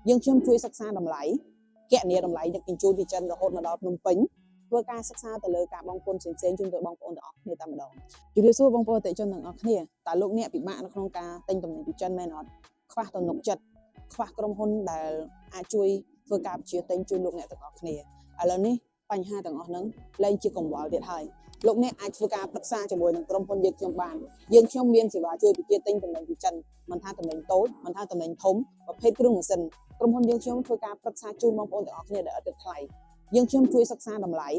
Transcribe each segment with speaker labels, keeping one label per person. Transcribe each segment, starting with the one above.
Speaker 1: យើងខ្ញុំជួយសិក្សាតម្លៃគណនាតម្លៃដឹកជញ្ជូនពីចិនរហូតមកដល់ភ្នំពេញធ្វើការសិក្សាទៅលើការបង់ពន្ធផ្សេងៗជូនទៅបងប្អូនទាំងអស់គ្នាតែម្ដងជម្រាបសួរបងប្អូនអតិថិជនទាំងអស់គ្នាតើលោកអ្នកពិបាកនៅក្នុងការទិញទំនិញពីចិនមែនអត់ខ្វះទំនុកចិត្តខ្វះក្រុមហ៊ុនដែលអាចជួយធ្វើការបញ្ជាទិញជូនលោកអ្នកទាំងអស់គ្នាឥឡូវនេះបញ្ហាទាំងអស់ហ្នឹងលែងជាកង្វល់ទៀតហើយលោកអ្នកអាចធ្វើការប្រឹក្សាជាមួយនឹងក្រុមហ៊ុនយើងខ្ញុំបានយើងខ្ញុំមានសេវាជួយបញ្ជាទិញទំនិញពីចិនមិនថាទំនិញតូចមិនថាទំនិញធំប្រភេទគ្រឿងម៉ាស៊ីនក្រុមហ៊ុនយើងខ្ញុំធ្វើការប្រឹក្សាជូនបងប្អូនទាំងអស់គ្នាដែលអត់ទឹកថ្លៃយើងខ្ញុំជួយសិក្សាតម្លៃ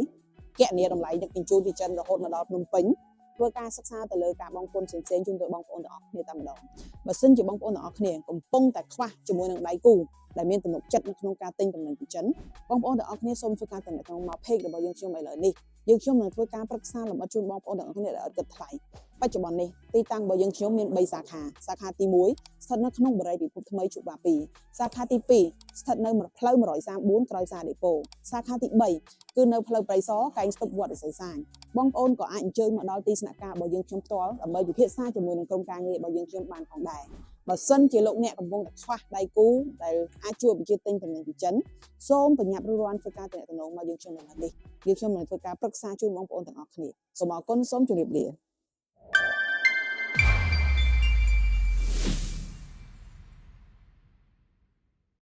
Speaker 1: គណនាតម្លៃដឹកជញ្ជូនពីចិនរហូតមកដល់ភ្នំពេញធ្វើការសិក្សាទៅលើការបង់ពន្ធផ្សេងៗជូនទៅបងប្អូនទាំងអស់គ្នាតែម្ដងបើសិនជាបងប្អូនទាំងអស់គ្នាកំពុងតែខ្វះជាមួយនឹងដៃគូដែលមានទំនុកចិត្តនៅក្នុងការទិញទំនិញពីចិនបងប្អូនទាំងអស់គ្នាសូមធ្វើការទំនាក់ទំនងមក page របស់យើងខ្ញុំឥឡូវនេះយើងខ្ញុំនឹងធ្វើការប្រឹក្សាលម្អិតជូនបងប្អូនទាំងអស់គ្នាដែលអត់គិតថ្លៃបច្ចុប្បន្ននេះទីតាំងរបស់យើងខ្ញុំមាន3សាខាសាខាទី1ស្ថិតនៅក្នុងបរិយាពិភពថ្មីជូបា2សាខាទី2ស្ថិតនៅផ្លូវ134ក្រោយសាដេប៉ូសាខាទី3គឺនៅផ្លូវព្រៃសរកែងស្តុបវត្តរិស័យសាញបងប្អូនក៏អាចអញ្ជើញមកដល់ទីស្នាក់ការរបស់យើងខ្ញុំផ្ទាល់ដើម្បីពិភាក្សាជាមួយនឹងក្រុមការងាររបស់យើងខ្ញុំបានផងដែរបើសិនជាលោកអ្នកកំពុងតែខ្វះដៃគូដែលអាចជួយបញ្ជាទិញទំនិញពីចិនសូមប្រញាប់រួចរាន់ធ្វើការទំនាក់ទំនងមកយើងខ្ញុំនៅនេះយើងខ្ញុំនឹងធ្វើការប្រឹក្សាជូនបងប្អូនទាំងអស់គ្នាសូមអរគុណសូមជម្រាបលា